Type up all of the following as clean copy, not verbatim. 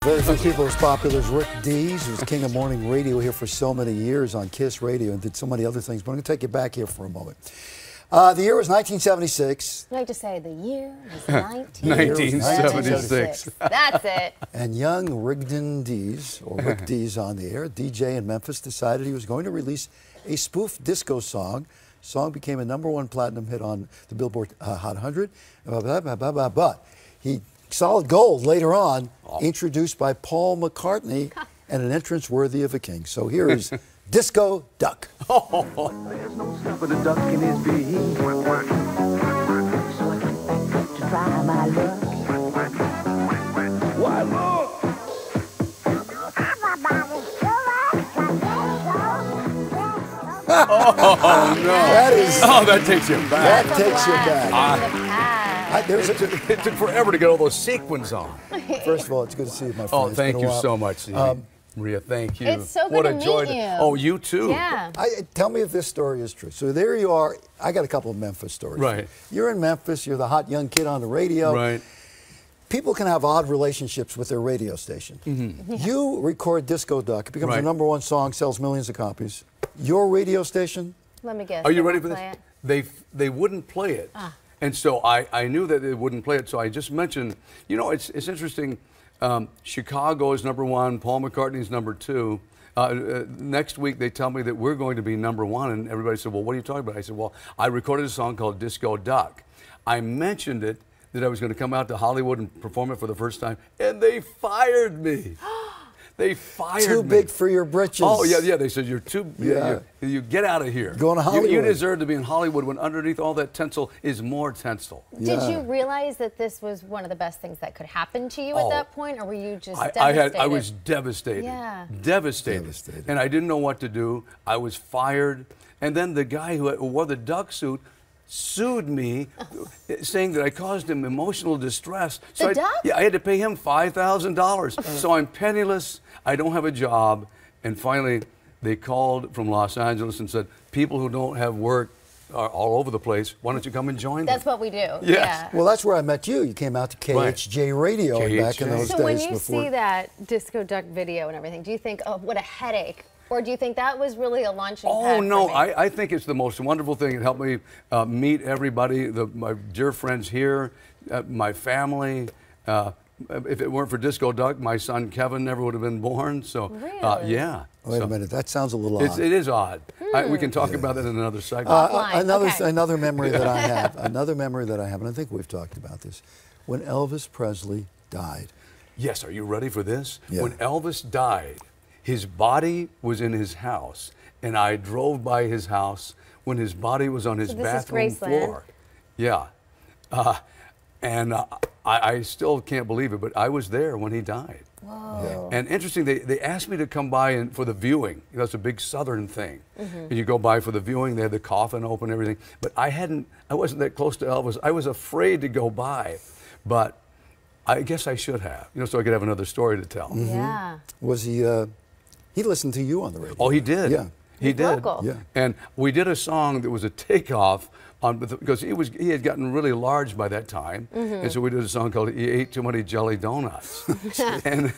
Very few people as popular as Rick Dees, who's king of morning radio here for so many years on KISS Radio and did so many other things. But I'm going to take you back here for a moment. The year was 1976. I like to say the year was 1976. That's it. And young Rigdon Dees, or Rick Dees on the air, DJ in Memphis, decided he was going to release a spoof disco song. The song became a #1 platinum hit on the Billboard Hot 100. But he solid gold later on, introduced by Paul McCartney, and an entrance worthy of a king. So here is Disco Duck. There's no stopping a duck in his beat. So I went back to try my luck. Why look? Oh no! That takes you back. That takes you back. It took forever to get all those sequins on. First of all, it's good to see you, my friend. Oh, thank you so much, Maria. Thank you. It's so good what to a joy meet you. Oh, you too. Yeah. Tell me if this story is true. So there you are. I got a couple of Memphis stories. Right. You're in Memphis. You're the hot young kid on the radio. Right. People can have odd relationships with their radio station. Yeah. You record Disco Duck. It becomes a #1 song, sells millions of copies. Your radio station? Let me guess. Are you ready for this? They wouldn't play it. And so I knew that they wouldn't play it, so I just mentioned, you know, it's interesting. Chicago is #1, Paul McCartney's #2. Next week they tell me that we're going to be #1, and everybody said, well, what are you talking about? I said, well, I recorded a song called Disco Duck. I mentioned it, that I was going to come out to Hollywood and perform it for the first time, and they fired me. They fired me. Too big for your britches. Oh, yeah. They said, you're too big. You get out of here. Going to Hollywood. You deserve to be in Hollywood when underneath all that tinsel is more tinsel. Did you realize that this was one of the best things that could happen to you at that point, or were you just devastated? I was devastated. Yeah. Devastated. And I didn't know what to do. I was fired. And then the guy who wore the duck suit sued me, saying that I caused him emotional distress. So I had to pay him $5,000. So I'm penniless. I don't have a job. And finally, they called from Los Angeles and said, people who don't have work are all over the place. Why don't you come and join them? That's what we do. Yes. Yeah. Well, that's where I met you. You came out to KHJ Radio back in those days. So when you see that Disco Duck video and everything, do you think, oh, what a headache? Or do you think that was really a launching pad? Oh, no. I think it's the most wonderful thing. It helped me meet everybody, my dear friends here, my family. If it weren't for Disco Duck, my son Kevin never would have been born. So, yeah. Wait a minute. That sounds a little odd. It is odd. We can talk about that in another segment. Another memory that I have. Another memory that I have, and I think we've talked about this. When Elvis Presley died. Yes. Are you ready for this? Yeah. When Elvis died, his body was in his house, and I drove by his house when his body was on his bathroom floor. Yeah. And I still can't believe it, but I was there when he died. Whoa. And interesting, they asked me to come by for the viewing. That's a big Southern thing. And you go by for the viewing, they had the coffin open and everything. But I wasn't that close to Elvis. I was afraid to go by, but I guess I should have, so I could have another story to tell. Yeah. Was he listened to you on the radio. Oh, he did. Yeah. He did. Local. Yeah. And we did a song that was a takeoff on, because he had gotten really large by that time. And so we did a song called He Ate Too Many Jelly Donuts. and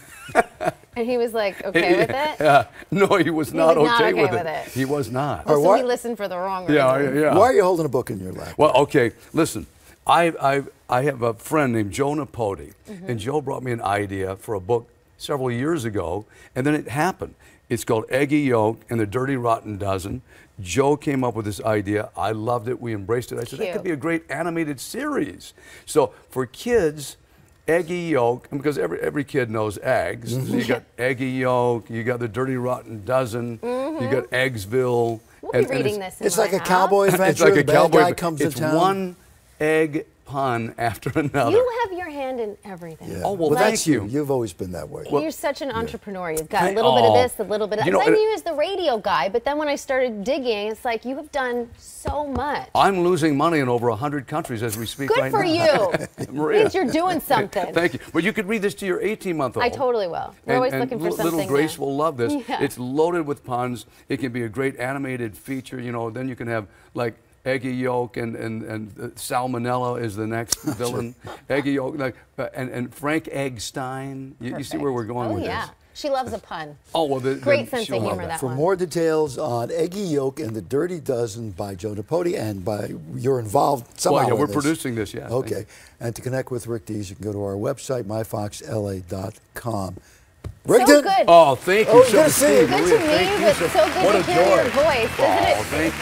he was like, okay with it? No, he was not okay with it. He was not. So he listened for the wrong reason. Yeah. Why are you holding a book in your lap? Well, okay, listen. I have a friend named Joe Nipote, and Joe brought me an idea for a book several years ago, and then it happened. It's called Eggy, Yolk, and the Dirty Rotten Dozen. Joe came up with this idea. I loved it. We embraced it. I said, that could be a great animated series. So for kids, Eggy, Yolk, because every kid knows eggs. So you got Eggy, Yolk, you got the Dirty Rotten Dozen, you got Eggsville. We'll be reading this in It's like a cowboy adventure. It's like a cowboy guy comes to town. It's one egg pun after another. You have your hand in everything. Yeah. Oh, well, that's thank you. You've always been that way. You're such an entrepreneur. You've got a little bit of this, a little bit of that. I knew you as the radio guy, but then when I started digging, it's like you have done so much. I'm losing money in over 100 countries as we speak right now. Good for you. Maria. Means you're doing something. Thank you. But you could read this to your 18-month-old. I totally will. We're always looking for something Little Grace will love this. Yeah. It's loaded with puns. It can be a great animated feature. Then you can have like Eggy, Yolk, and Salmonella is the next villain. Eggy, Yolk, like, and Frank Eggstein. You see where we're going with this? She loves a pun. Oh, well, great sense of humor, that For one. more details on Eggy, Yolk, and the Dirty Dozen by Joe Nipote, and by you're involved somehow. Well, yeah, we're in producing this, yeah. Okay. And to connect with Rick Dees, you can go to our website, myfoxla.com. Rick, so good. Oh, thank you. Good to see you. Good to meet you, but so good to hear your voice, isn't it? Thank you.